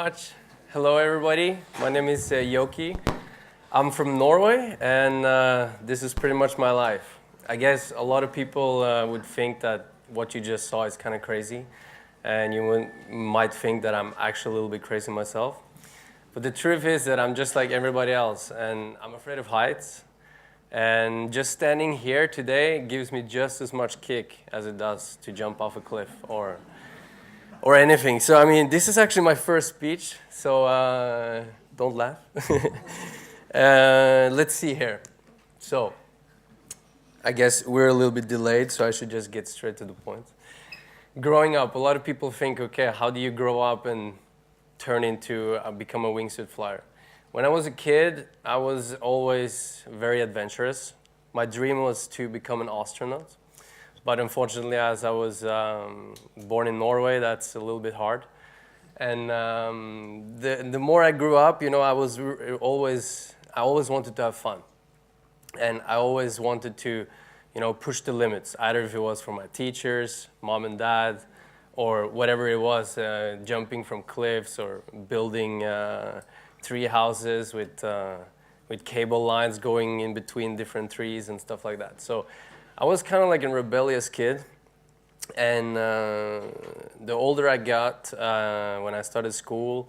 much. Hello, everybody. My name is Jokke. I'm from Norway, and this is pretty much my life. I guess a lot of people would think that what you just saw is kind of crazy, and might think that I'm actually a little bit crazy myself. But the truth is that I'm just like everybody else, and I'm afraid of heights. And just standing here today gives me just as much kick as it does to jump off a cliff or anything. So I mean, this is actually my first speech, so don't laugh. Let's see here. So I guess we're a little bit delayed, so I should just get straight to the point. Growing up, a lot of people think, okay, how do you grow up and turn into become a wingsuit flyer? When I was a kid, I was always very adventurous. My dream was to become an astronaut. But unfortunately, as I was born in Norway, that's a little bit hard. And the more I grew up, you know, I always wanted to have fun. And I always wanted to, you know, push the limits, either if it was for my teachers, mom and dad, or whatever it was, jumping from cliffs or building tree houses with cable lines going in between different trees and stuff like that. So I was kind of like a rebellious kid, and the older I got, when I started school,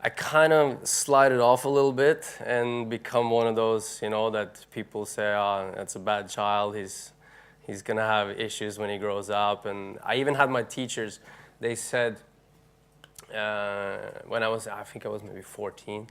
I kind of slided off a little bit and become one of those, you know, that people say, oh, that's a bad child, he's gonna have issues when he grows up. And I even had my teachers, they said, when I think I was maybe 14,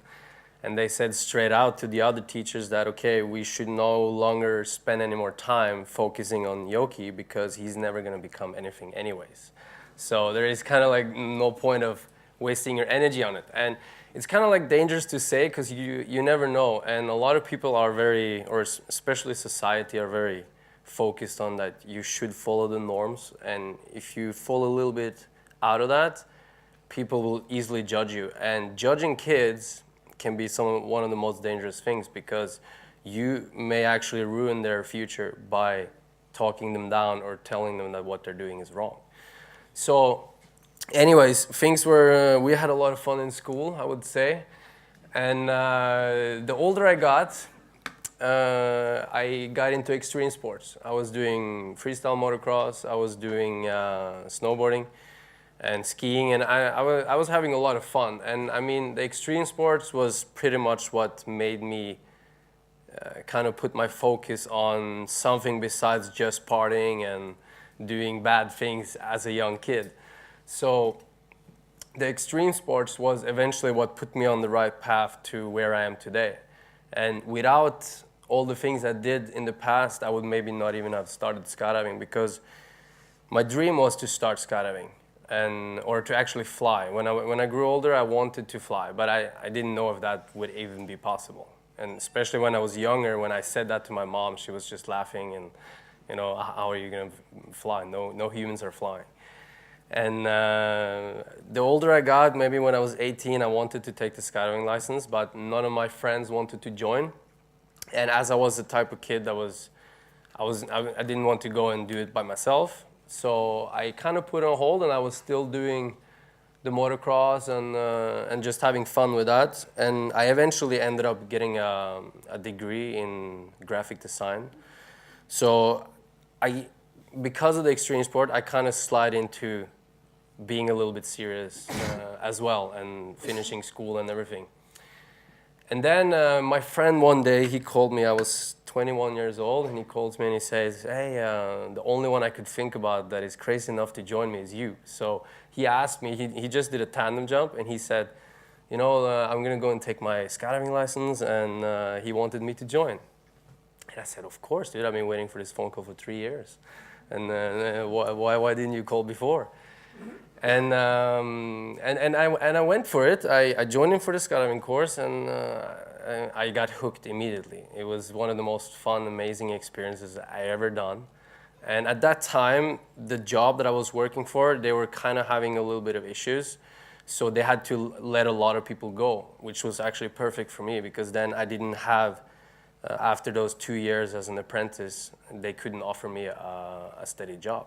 and they said straight out to the other teachers that, okay, we should no longer spend any more time focusing on Jokke because he's never going to become anything anyways. So there is kind of like no point of wasting your energy on it. And it's kind of like dangerous to say because you never know. And a lot of people are very, or especially society, are very focused on that you should follow the norms. And if you fall a little bit out of that, people will easily judge you. And judging kids can be one of the most dangerous things because you may actually ruin their future by talking them down or telling them that what they're doing is wrong. So anyways, we had a lot of fun in school, I would say. And the older I got into extreme sports. I was doing freestyle motocross, I was doing snowboarding and skiing, and I was having a lot of fun. And I mean, the extreme sports was pretty much what made me kind of put my focus on something besides just partying and doing bad things as a young kid. So the extreme sports was eventually what put me on the right path to where I am today. And without all the things I did in the past, I would maybe not even have started skydiving, because my dream was to start skydiving. Or to actually fly. When I grew older, I wanted to fly, but I didn't know if that would even be possible. And especially when I was younger, when I said that to my mom, she was just laughing and, you know, how are you going to fly? No humans are flying. And the older I got, maybe when I was 18, I wanted to take the skydiving license, but none of my friends wanted to join. And as I was the type of kid that I didn't want to go and do it by myself. So I kind of put it on hold, and I was still doing the motocross and just having fun with that. And I eventually ended up getting a degree in graphic design. So because of the extreme sport, I kind of slide into being a little bit serious as well, and finishing school and everything. And then my friend one day, he called me. I was 21 years old, and he calls me and he says, hey, the only one I could think about that is crazy enough to join me is you. So he asked me, he just did a tandem jump, and he said, you know, I'm going to go and take my skydiving license, and he wanted me to join. And I said, of course, dude. I've been waiting for this phone call for 3 years. And why didn't you call before? And I went for it. I joined him for the skydiving course, and I got hooked immediately. It was one of the most fun, amazing experiences I ever done. And at that time, the job that I was working for, they were kind of having a little bit of issues. So they had to let a lot of people go, which was actually perfect for me, because then I didn't have, after those 2 years as an apprentice, they couldn't offer me a steady job.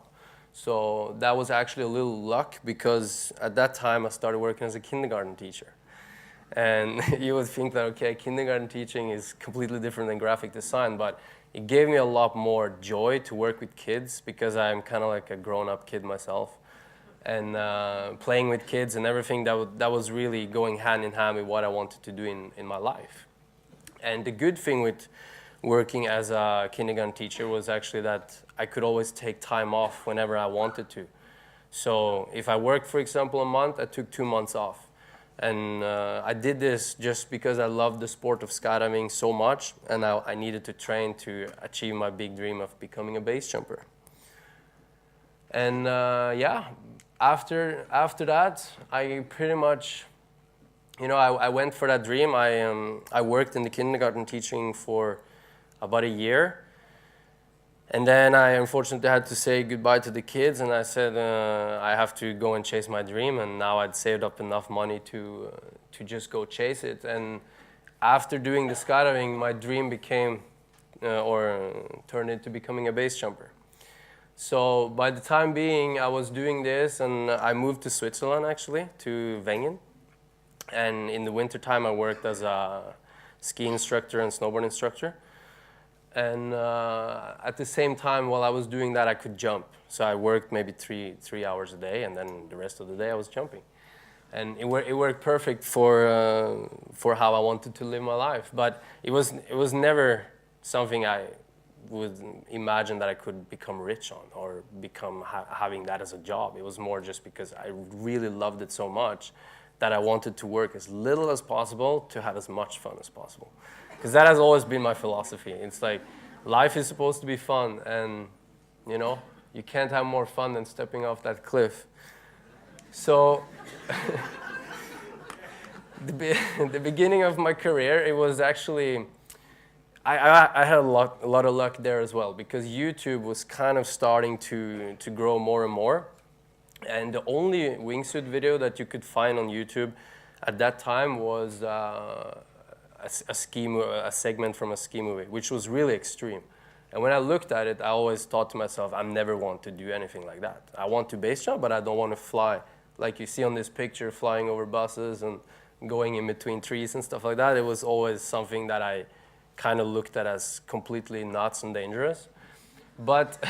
So that was actually a little luck, because at that time I started working as a kindergarten teacher. And you would think that, okay, kindergarten teaching is completely different than graphic design, but it gave me a lot more joy to work with kids, because I'm kind of like a grown-up kid myself. And playing with kids and everything, that was really going hand in hand with what I wanted to do in my life. And the good thing with working as a kindergarten teacher was actually that I could always take time off whenever I wanted to. So if I worked, for example, a month, I took 2 months off. And I did this just because I loved the sport of skydiving so much, and I needed to train to achieve my big dream of becoming a base jumper. And yeah, after that, I pretty much, I went for that dream. I worked in the kindergarten teaching for about a year. And then I unfortunately had to say goodbye to the kids, and I said I have to go and chase my dream. And now I'd saved up enough money to just go chase it. And after doing the skydiving, my dream became turned into becoming a base jumper. So by the time being, I was doing this, and I moved to Switzerland, actually, to Wengen. And in the wintertime, I worked as a ski instructor and snowboard instructor. And at the same time, while I was doing that, I could jump. So I worked maybe three hours a day, and then the rest of the day I was jumping. And it worked perfect for how I wanted to live my life. But it was never something I would imagine that I could become rich on, or become having that as a job. It was more just because I really loved it so much that I wanted to work as little as possible to have as much fun as possible. Because that has always been my philosophy. It's like, life is supposed to be fun, and you can't have more fun than stepping off that cliff. So the beginning of my career, it was actually, I had a lot of luck there as well, because YouTube was kind of starting to grow more and more. And the only wingsuit video that you could find on YouTube at that time was a segment from a ski movie, which was really extreme. And when I looked at it, I always thought to myself, I never want to do anything like that. I want to base jump, but I don't want to fly. Like you see on this picture, flying over buses and going in between trees and stuff like that. It was always something that I kind of looked at as completely nuts and dangerous. But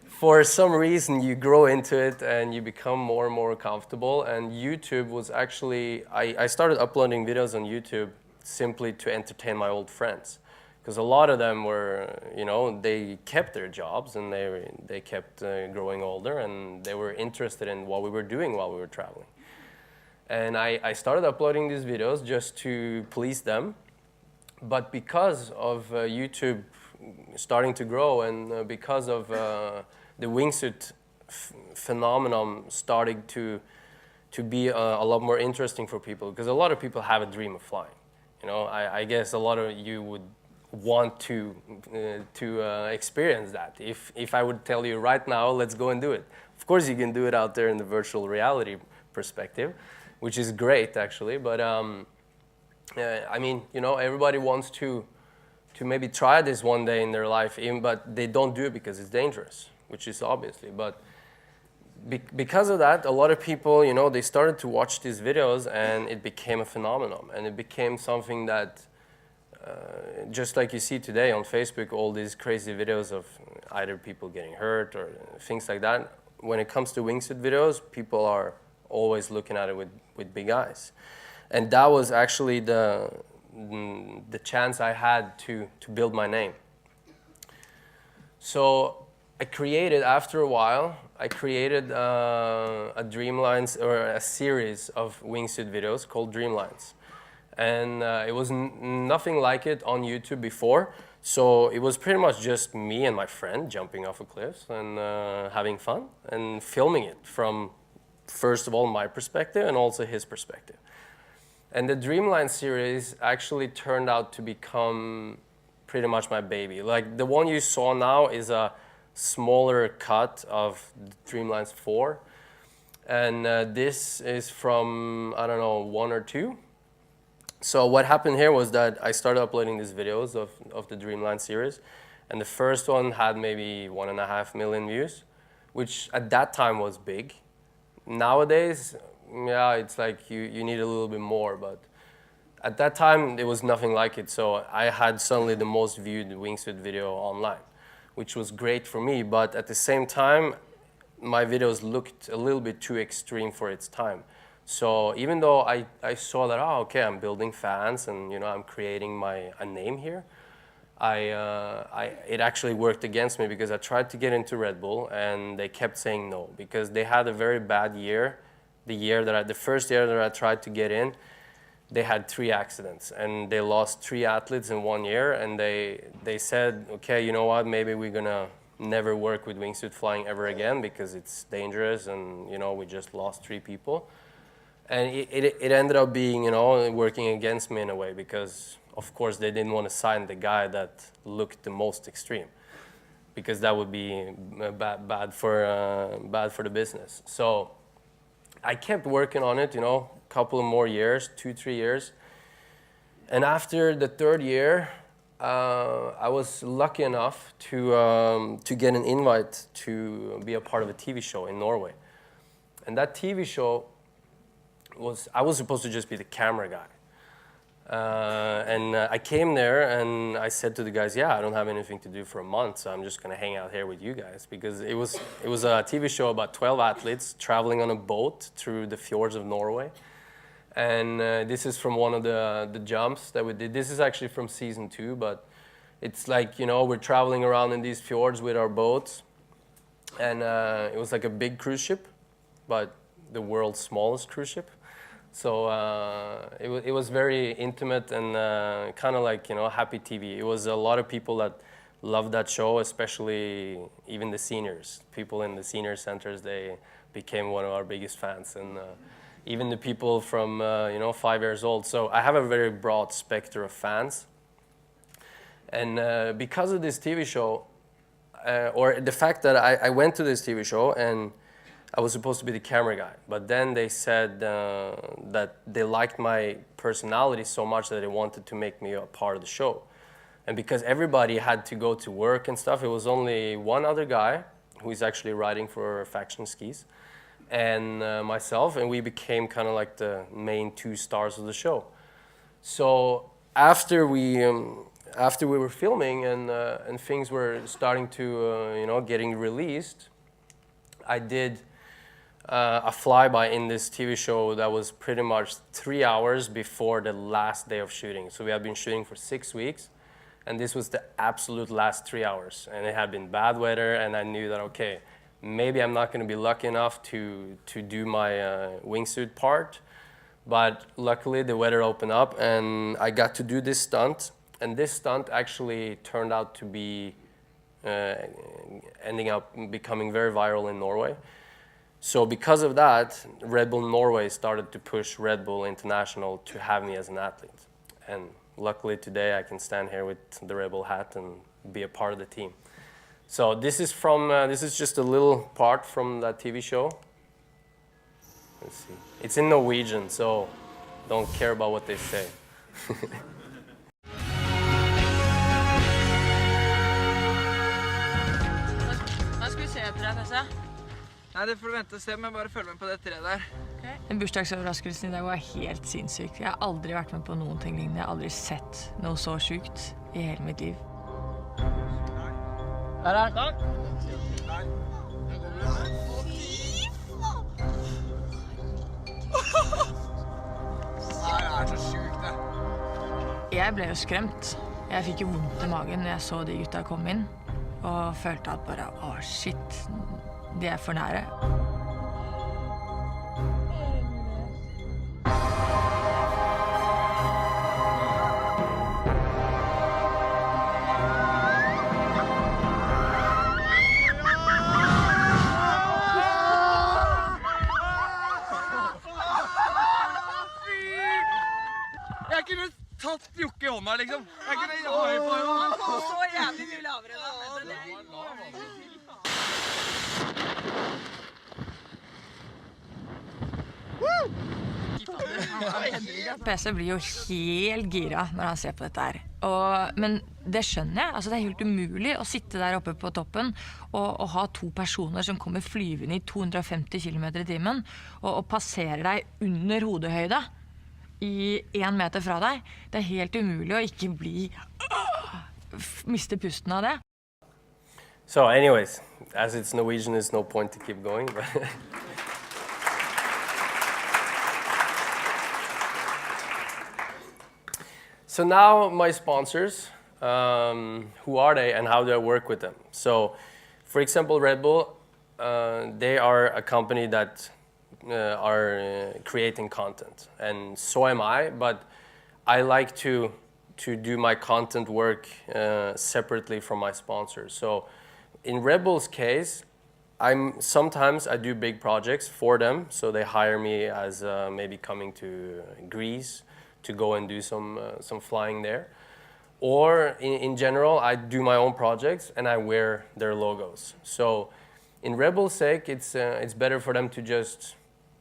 for some reason, you grow into it and you become more and more comfortable. And YouTube was actually, I started uploading videos on YouTube simply to entertain my old friends. Because a lot of them were, they kept their jobs, and they kept growing older, and they were interested in what we were doing while we were traveling. And I started uploading these videos just to please them. But because of YouTube starting to grow, and because of the wingsuit phenomenon starting to be a lot more interesting for people, because a lot of people have a dream of flying. I guess a lot of you would want to experience that. If I would tell you right now, let's go and do it. Of course, you can do it out there in the virtual reality perspective, which is great actually. But I mean, everybody wants to maybe try this one day in their life, but they don't do it because it's dangerous, which is obviously. But because of that, a lot of people, they started to watch these videos, and it became a phenomenon, and it became something that, just like you see today on Facebook, all these crazy videos of either people getting hurt or things like that. When it comes to wingsuit videos, people are always looking at it with big eyes. And that was actually the chance I had to build my name. So after a while, I created a Dreamlines, or a series of wingsuit videos called Dreamlines. And it was nothing like it on YouTube before. So it was pretty much just me and my friend jumping off of cliffs and having fun and filming it from, first of all, my perspective and also his perspective. And the Dreamline series actually turned out to become pretty much my baby. Like, the one you saw now is a smaller cut of Dreamlines 4. And this is from, I don't know, 1 or 2. So what happened here was that I started uploading these videos of the Dreamline series. And the first one had maybe 1.5 million views, which at that time was big. Nowadays, yeah, it's like you need a little bit more, but at that time, there was nothing like it. So I had suddenly the most viewed wingsuit video online, which was great for me. But at the same time, my videos looked a little bit too extreme for its time. So even though I saw that, oh, okay, I'm building fans and I'm creating a name here, it actually worked against me because I tried to get into Red Bull and they kept saying no because they had a very bad year. The first year that I tried to get in, they had 3 accidents and they lost 3 athletes in 1 year, and they said, okay, you know what, maybe we're gonna never work with wingsuit flying ever again because it's dangerous, and we just lost 3 people. And it ended up being, working against me in a way because, of course, they didn't want to sign the guy that looked the most extreme because that would be bad for the business. So I kept working on it, a couple of more years, 2-3 years. And after the 3rd year, I was lucky enough to get an invite to be a part of a TV show in Norway. And that TV show I was supposed to just be the camera guy. I came there and I said to the guys, yeah, I don't have anything to do for a month, so I'm just gonna hang out here with you guys, because it was a TV show about 12 athletes traveling on a boat through the fjords of Norway. And this is from one of the jumps that we did. This is actually from season 2, but it's like, we're traveling around in these fjords with our boats. And it was like a big cruise ship, but the world's smallest cruise ship. So it was very intimate and kind of like, happy TV. It was a lot of people that loved that show, especially even the seniors. People in the senior centers, they became one of our biggest fans. And even the people from, 5 years old. So I have a very broad spectrum of fans. And because of this TV show, or the fact that I went to this TV show and I was supposed to be the camera guy, but then they said that they liked my personality so much that they wanted to make me a part of the show. And because everybody had to go to work and stuff, it was only one other guy who is actually riding for Faction Skis and myself, and we became kind of like the main 2 stars of the show. So after we were filming and things were starting to, getting released, I did a flyby in this TV show that was pretty much 3 hours before the last day of shooting. So we had been shooting for 6 weeks, and this was the absolute last 3 hours. And it had been bad weather, and I knew that, okay, maybe I'm not going to be lucky enough to do my wingsuit part. But luckily, the weather opened up, and I got to do this stunt. And this stunt actually turned out to be ending up becoming very viral in Norway. So because of that, Red Bull Norway started to push Red Bull International to have me as an athlete. And luckily today I can stand here with the Red Bull hat and be a part of the team. So this is just a little part from that TV show. Let's see. It's in Norwegian, so don't care about what they say. Hva skal vi se etter deg, Tessa? Nei, det får du vente og se, men bare følg med på det treet der. Okay. Den bursdagsoverraskelsen i dag var helt sinnssyk. Jeg har aldri vært med på noen ting lignende. Jeg har aldri sett noe så sjukt i hele mitt liv. Der er den. Det er så sjukt, det. Jeg ble jo skremt. Jeg fikk jo vondt i magen når jeg så de gutta komme inn, og følte at bare, shit, de er for nære. Jeg kunne tatt Jokke i hånda, liksom. Jeg kunne ha i på henne. Han kom så jævlig mye lavere da. PC blir jo helt gira når han ser på dette her. Men det skjønner jeg. Altså, det er helt umulig å sitte der oppe på toppen og ha to personer som kommer flyvende i 250 km i timen og passerer deg under hodehøyde i 1 meter fra deg. Det er helt umulig å ikke miste pusten av det. So anyways, as it's Norwegian, there's no point to keep going. But so now my sponsors, who are they and how do I work with them? So, for example, Red Bull, they are a company that are creating content, and so am I, but I like to do my content work separately from my sponsors. So in Red Bull's case, sometimes I do big projects for them, so they hire me as maybe coming to Greece to go and do some flying there. Or in general, I do my own projects and I wear their logos. So in Red Bull's sake, it's better for them to just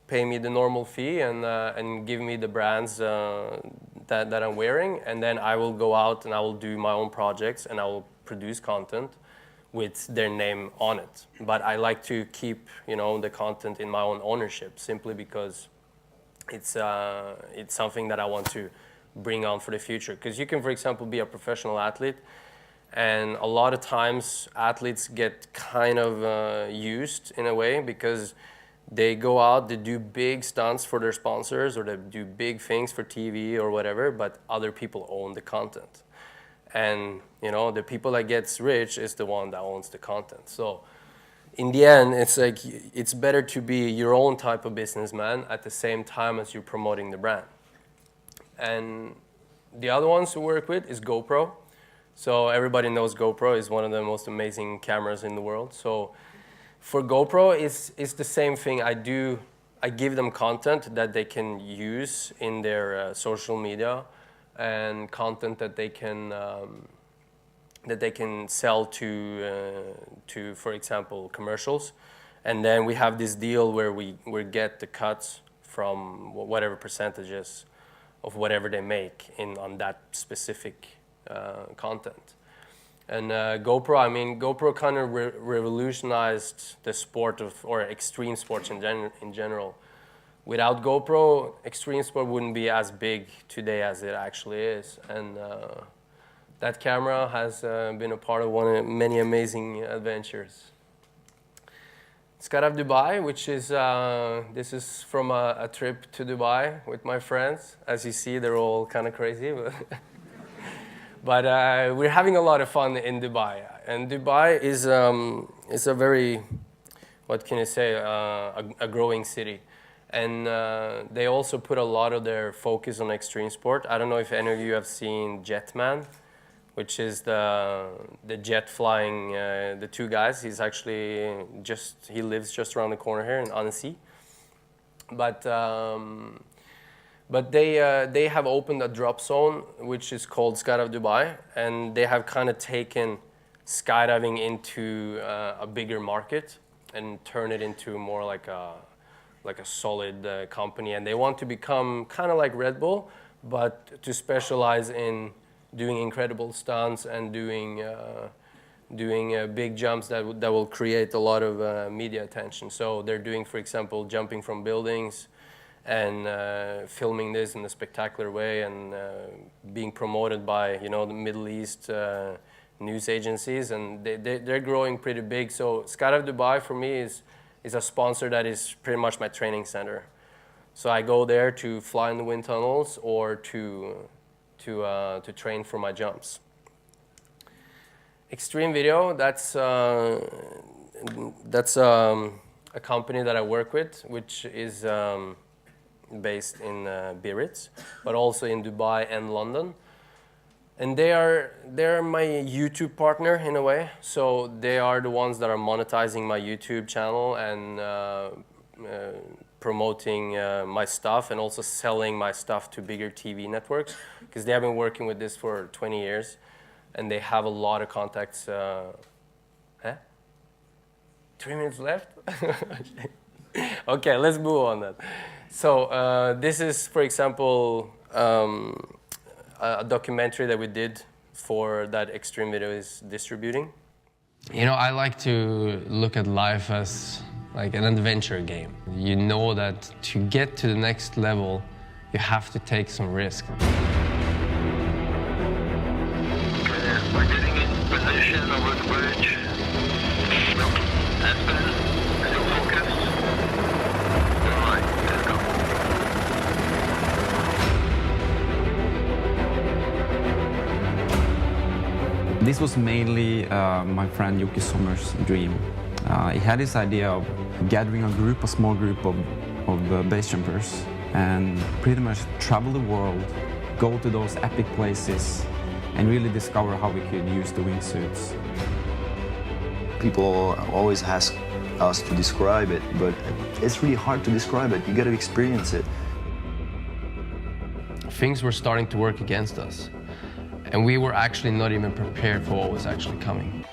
pay me the normal fee and give me the brands that I'm wearing, and then I will go out and I will do my own projects and I will produce content with their name on it. But I like to keep, the content in my own ownership, simply because it's something that I want to bring on for the future. Because you can, for example, be a professional athlete, and a lot of times athletes get kind of used in a way because they go out, they do big stunts for their sponsors, or they do big things for TV or whatever, but other people own the content. And the people that gets rich is the one that owns the content. So in the end, it's like it's better to be your own type of businessman at the same time as you're promoting the brand. And the other ones who work with is GoPro. So everybody knows GoPro is one of the most amazing cameras in the world. So for GoPro, it's the same thing. I give them content that they can use in their social media, and content that they can sell to, for example, commercials. And then we have this deal where we get the cuts from whatever percentages of whatever they make on that specific content. And GoPro kind of revolutionized the sport or extreme sports in general. Without GoPro, extreme sport wouldn't be as big today as it actually is. And that camera has been a part of many amazing adventures. Skydive Dubai, which is, this is from a trip to Dubai with my friends. As you see, they're all kind of crazy. But we're having a lot of fun in Dubai. And Dubai is a very, what can you say, a growing city. And they also put a lot of their focus on extreme sport. I don't know if any of you have seen Jetman, which is the jet flying, the two guys. He's actually he lives just around the corner here in Annecy. But they have opened a drop zone, which is called Skydive Dubai, and they have kind of taken skydiving into a bigger market and turn it into more like a solid company. And they want to become kind of like Red Bull, but to specialize in doing incredible stunts and doing big jumps that will create a lot of media attention. So they're doing, for example, jumping from buildings and filming this in a spectacular way, and being promoted by the Middle East news agencies, and they're growing pretty big. So Skydive Dubai for me is a sponsor that is pretty much my training center. So I go there to fly in the wind tunnels or to train for my jumps. Extreme Video, that's a company that I work with, which is based in Biarritz, but also in Dubai and London. And they're my YouTube partner in a way. So they are the ones that are monetizing my YouTube channel and promoting my stuff, and also selling my stuff to bigger TV networks, because they have been working with this for 20 years and they have a lot of contacts. 3 minutes left? Okay, let's move on then. So this is, for example, a documentary that we did for that Extreme Video is distributing. You know, I like to look at life as like an adventure game. You know that to get to the next level, you have to take some risk. We're getting in position over the bridge. That's been still focused. All right, let's go. This was mainly my friend Jokke Sommer's dream. He had this idea of gathering a small group of base jumpers and pretty much travel the world, go to those epic places and really discover how we could use the wingsuits. People always ask us to describe it, but it's really hard to describe it. You got to experience it. Things were starting to work against us, and we were actually not even prepared for what was actually coming.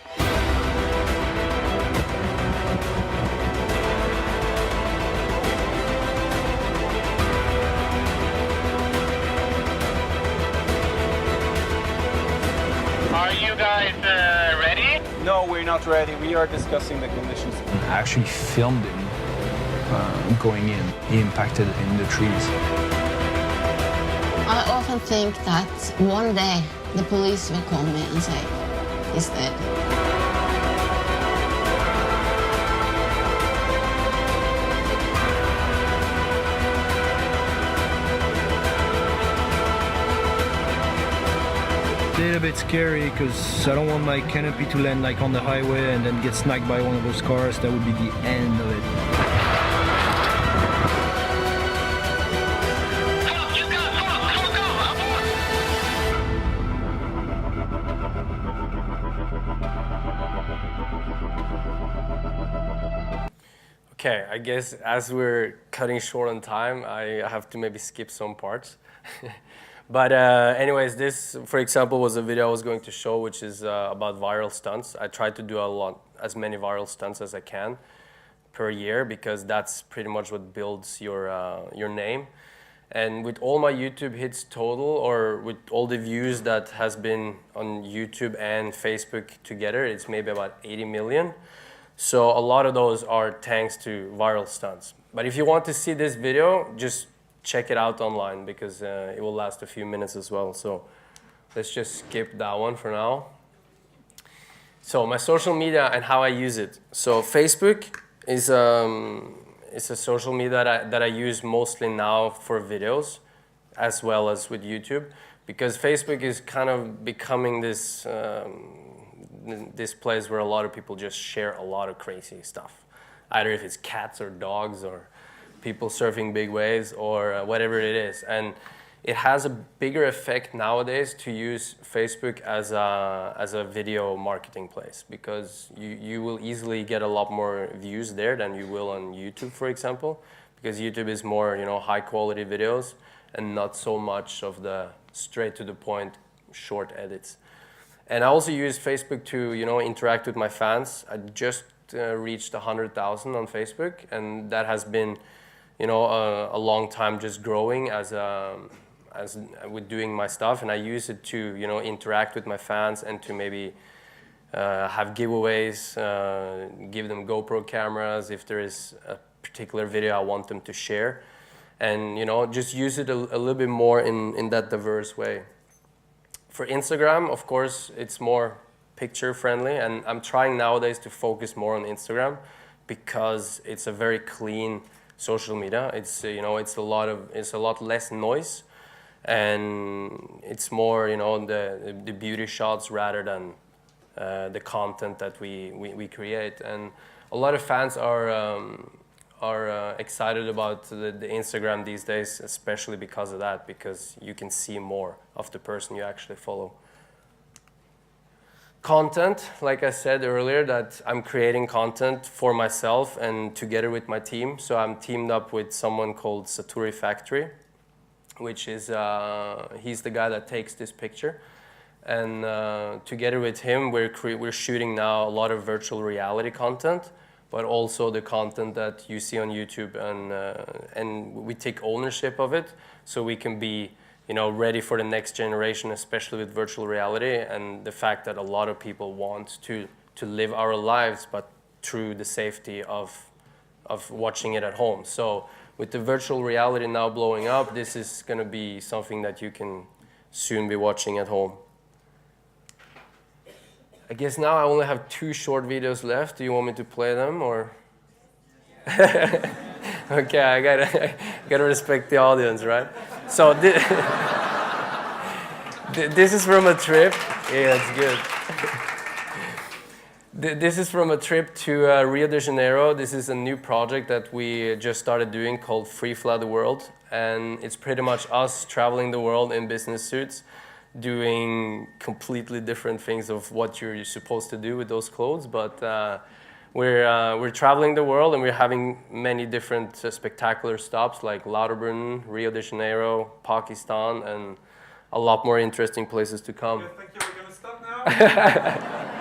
Are you guys ready? No, we're not ready. We are discussing the conditions. I actually filmed him going in. He impacted in the trees. I often think that one day the police will call me and say, he's dead. A little bit scary because I don't want my canopy to land like on the highway and then get snagged by one of those cars. That would be the end of it. Okay, I guess as we're cutting short on time, I have to maybe skip some parts. But anyways, this, for example, was a video I was going to show, which is about viral stunts. I try to do as many viral stunts as I can per year, because that's pretty much what builds your name. And with all my YouTube hits total, or with all the views that has been on YouTube and Facebook together, it's maybe about 80 million. So a lot of those are thanks to viral stunts. But if you want to see this video, just check it out online, because it will last a few minutes as well. So let's just skip that one for now. So my social media and how I use it. So Facebook is a social media that I use mostly now for videos, as well as with YouTube, because Facebook is kind of becoming this place where a lot of people just share a lot of crazy stuff, either if it's cats or dogs or people surfing big waves or whatever it is. And it has a bigger effect nowadays to use Facebook as a video marketing place, because you will easily get a lot more views there than you will on YouTube, for example, because YouTube is more, you know, high quality videos and not so much of the straight to the point short edits. And I also use Facebook to, you know, interact with my fans. I just reached 100,000 on Facebook, and that has been, you know, a long time just growing as with doing my stuff. And I use it to, you know, interact with my fans and to maybe have giveaways, give them GoPro cameras if there is a particular video I want them to share, and, you know, just use it a little bit more in that diverse way. For Instagram, of course, it's more picture friendly, and I'm trying nowadays to focus more on Instagram because it's a very clean social media. It's, you know, it's a lot less noise, and it's more, you know, the beauty shots rather than the content that we create. And a lot of fans are excited about the Instagram these days, especially because of that, because you can see more of the person you actually follow. Content, like I said earlier, that I'm creating content for myself and together with my team. So I'm teamed up with someone called Saturi Factory, which is, he's the guy that takes this picture. And together with him, we're shooting now a lot of virtual reality content but also the content that you see on YouTube, and we take ownership of it, so we can be, you know, ready for the next generation, especially with virtual reality and the fact that a lot of people want to live our lives, but through the safety of watching it at home. So with the virtual reality now blowing up, this is going to be something that you can soon be watching at home. I guess now I only have 2 short videos left. Do you want me to play them, or? Okay, I gotta respect the audience, right? So this is from a trip. Yeah, it's good. This is from a trip to Rio de Janeiro. This is a new project that we just started doing called Free Fly the World. And it's pretty much us traveling the world in business suits, doing completely different things of what you're supposed to do with those clothes. But we're traveling the world, and we're having many different spectacular stops like Lauterbrunn, Rio de Janeiro, Pakistan, and a lot more interesting places to come. You think you were going to stop now?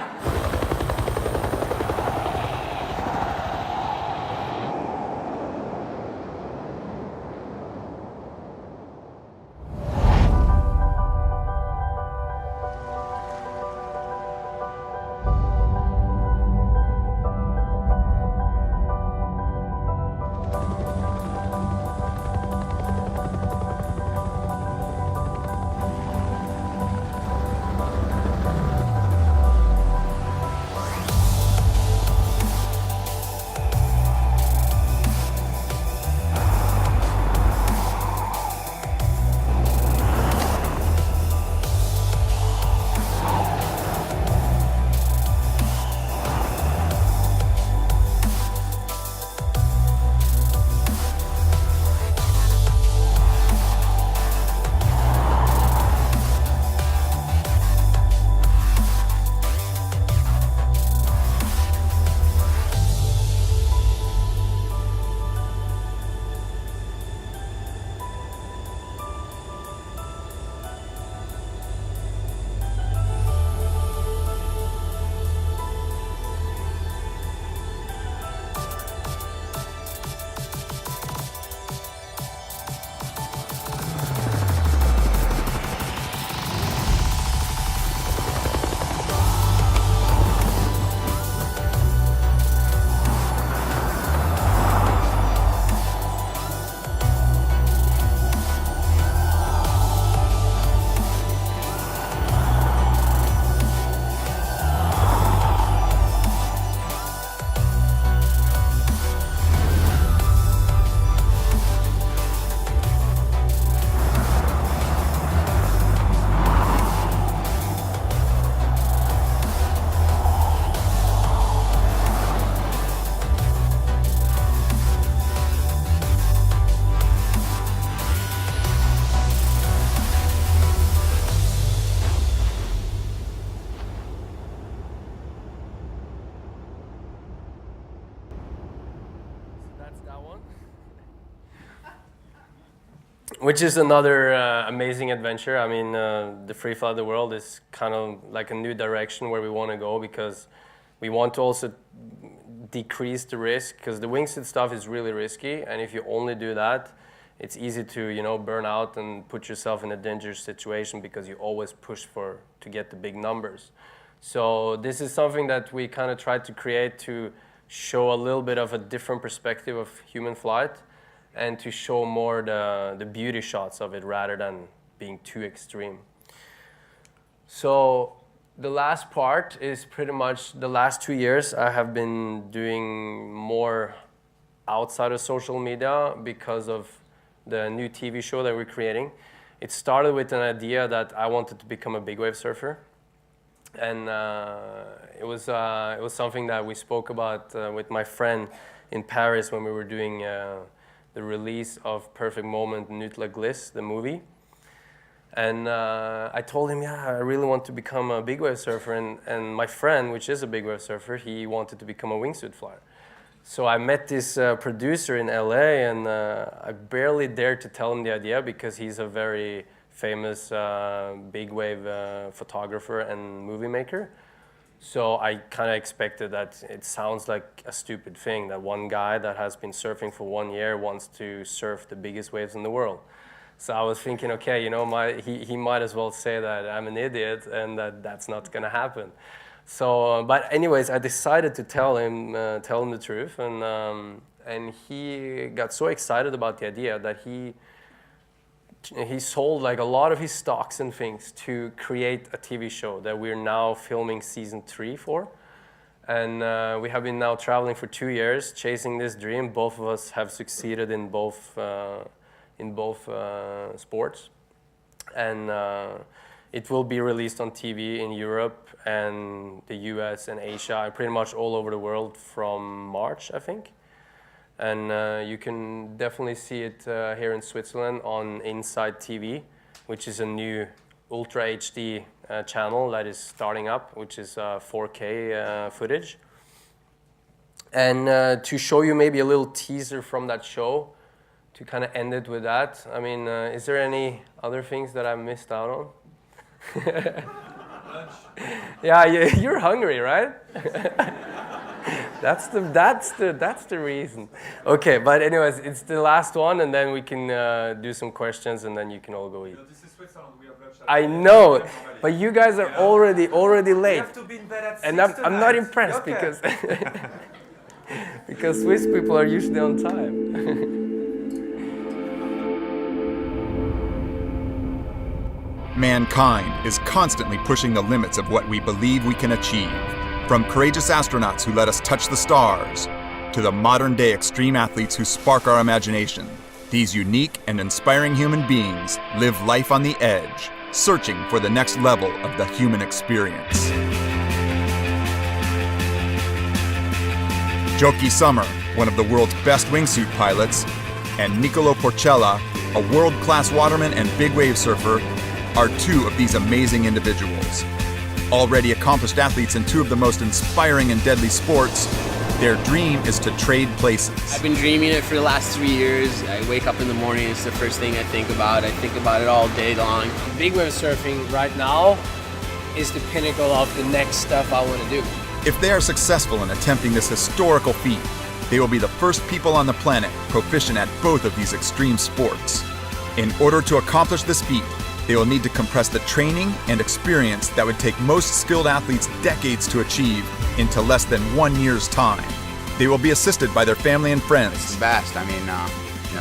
Which is another amazing adventure. I mean, the Free Fly the World is kind of like a new direction where we want to go, because we want to also decrease the risk, because the wingsuit stuff is really risky, and if you only do that, it's easy to, you know, burn out and put yourself in a dangerous situation because you always push to get the big numbers. So this is something that we kind of tried to create to show a little bit of a different perspective of human flight, and to show more the beauty shots of it rather than being too extreme. So the last part is pretty much the last 2 years I have been doing more outside of social media because of the new TV show that we're creating. It started with an idea that I wanted to become a big wave surfer. And it was something that we spoke about with my friend in Paris when we were doing the release of Perfect Moment, Nuit la Glisse, the movie. And I told him, yeah, I really want to become a big wave surfer. And my friend, which is a big wave surfer, he wanted to become a wingsuit flyer. So I met this producer in LA, and I barely dared to tell him the idea because he's a very famous big wave photographer and movie maker. So I kind of expected that. It sounds like a stupid thing that one guy that has been surfing for 1 year wants to surf the biggest waves in the world. So I was thinking, okay, you know, he might as well say that I'm an idiot and that's not going to happen. So, but anyways, I decided to tell him the truth, and he got so excited about the idea that he sold like a lot of his stocks and things to create a TV show that we're now filming season 3 for. And we have been now traveling for 2 years, chasing this dream. Both of us have succeeded in both sports. And it will be released on TV in Europe and the US and Asia, and pretty much all over the world from March, I think. And you can definitely see it here in Switzerland on Inside TV, which is a new Ultra HD channel that is starting up, which is 4K footage. And to show you maybe a little teaser from that show, to kind of end it with that, I mean, is there any other things that I missed out on? Yeah, you're hungry, right? That's the reason. Okay, but anyways, it's the last one, and then we can do some questions, and then you can all go eat. I know, but you guys are already late, and I'm not impressed because because Swiss people are usually on time. Mankind is constantly pushing the limits of what we believe we can achieve. From courageous astronauts who let us touch the stars, to the modern-day extreme athletes who spark our imagination, these unique and inspiring human beings live life on the edge, searching for the next level of the human experience. Jokke Sommer, one of the world's best wingsuit pilots, and Nicolo Porcella, a world-class waterman and big wave surfer, are two of these amazing individuals. Already accomplished athletes in two of the most inspiring and deadly sports, their dream is to trade places. I've been dreaming it for the last 3 years. I wake up in the morning, it's the first thing I think about. I think about it all day long. Big wave surfing right now is the pinnacle of the next stuff I want to do. If they are successful in attempting this historical feat, they will be the first people on the planet proficient at both of these extreme sports. In order to accomplish this feat, they will need to compress the training and experience that would take most skilled athletes decades to achieve into less than 1 year's time. They will be assisted by their family and friends. It's the best. I mean,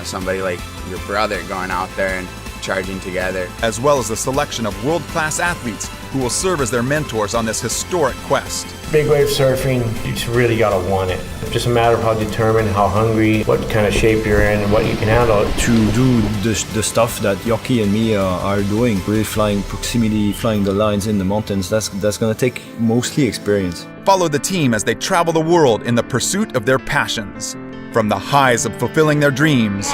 somebody like your brother going out there and charging together. As well as a selection of world-class athletes who will serve as their mentors on this historic quest. Big wave surfing, you just really gotta want it. It's just a matter of how determined, how hungry, what kind of shape you're in, and what you can handle. To do the stuff that Jokke and me are doing, really flying proximity, flying the lines in the mountains, that's gonna take mostly experience. Follow the team as they travel the world in the pursuit of their passions. From the highs of fulfilling their dreams,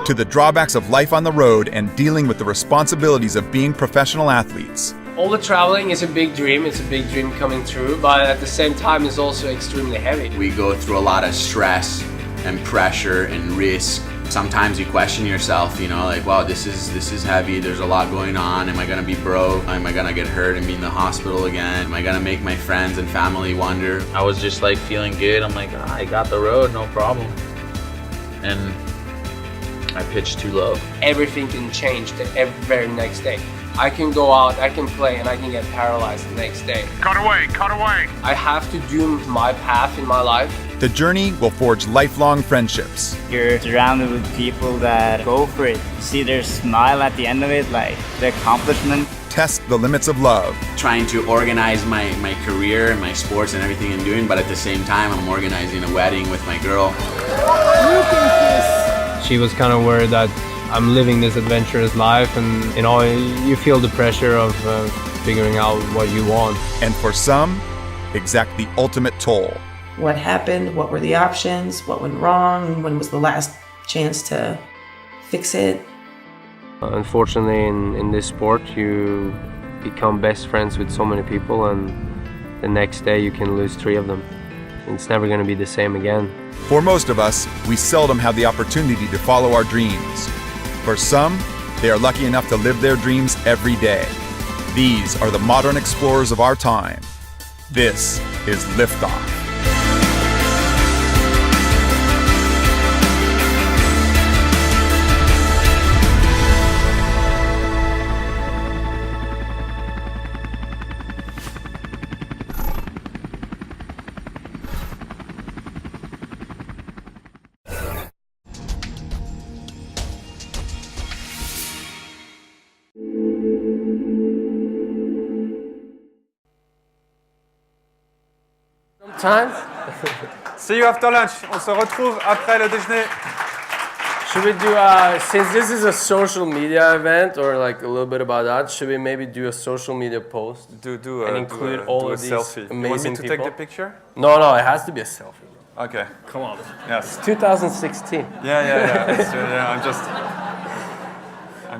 to the drawbacks of life on the road and dealing with the responsibilities of being professional athletes. All the traveling is a big dream. It's a big dream coming true, but at the same time, it's also extremely heavy. We go through a lot of stress and pressure and risk. Sometimes you question yourself, like, wow, this is heavy. There's a lot going on. Am I gonna be broke? Am I gonna get hurt and be in the hospital again? Am I gonna make my friends and family wonder? I was just like feeling good. I'm like, I got the road, no problem. And I pitched too low. Everything can change the very next day. I can go out, I can play, and I can get paralyzed the next day. Cut away, cut away. I have to do my path in my life. The journey will forge lifelong friendships. You're surrounded with people that go for it. See their smile at the end of it, like the accomplishment. Test the limits of love. Trying to organize my career and my sports and everything I'm doing, but at the same time, I'm organizing a wedding with my girl. She was kind of worried that I'm living this adventurous life, and you feel the pressure of figuring out what you want. And for some, exact the ultimate toll. What happened? What were the options? What went wrong? When was the last chance to fix it? Unfortunately, in this sport, you become best friends with so many people, and the next day you can lose 3 of them. It's never going to be the same again. For most of us, we seldom have the opportunity to follow our dreams. For some, They are lucky enough to live their dreams every day. These are the modern explorers of our time. This is Liftoff. Time? See you after lunch. On se retrouve après le déjeuner. Should we do, since this is a social media event or like a little bit about that, should we maybe do a social media post and include all of these selfie. amazing You want me to people? take the picture? No, it has to be a selfie. Okay. Come on. Yes. It's 2016. Yeah. I'm just.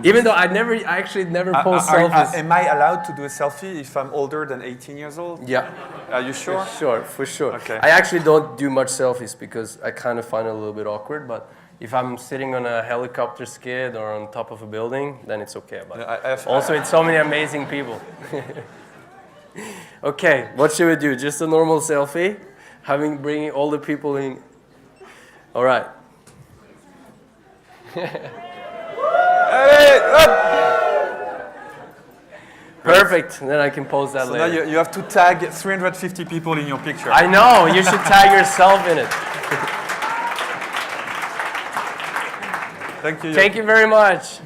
Even though I actually never post selfies. Am I allowed to do a selfie if I'm older than 18 years old? Yeah. Are you sure? For sure. Okay. I actually don't do much selfies because I kind of find it a little bit awkward, but if I'm sitting on a helicopter skid or on top of a building, then it's okay. But also, it's so many amazing people. Okay, what should we do? Just a normal selfie? Bringing all the people in. All right. Hey, up! Perfect. Then I can post that later. Now you have to tag 350 people in your picture. I know. You should tag yourself in it. Thank you. Thank you very much.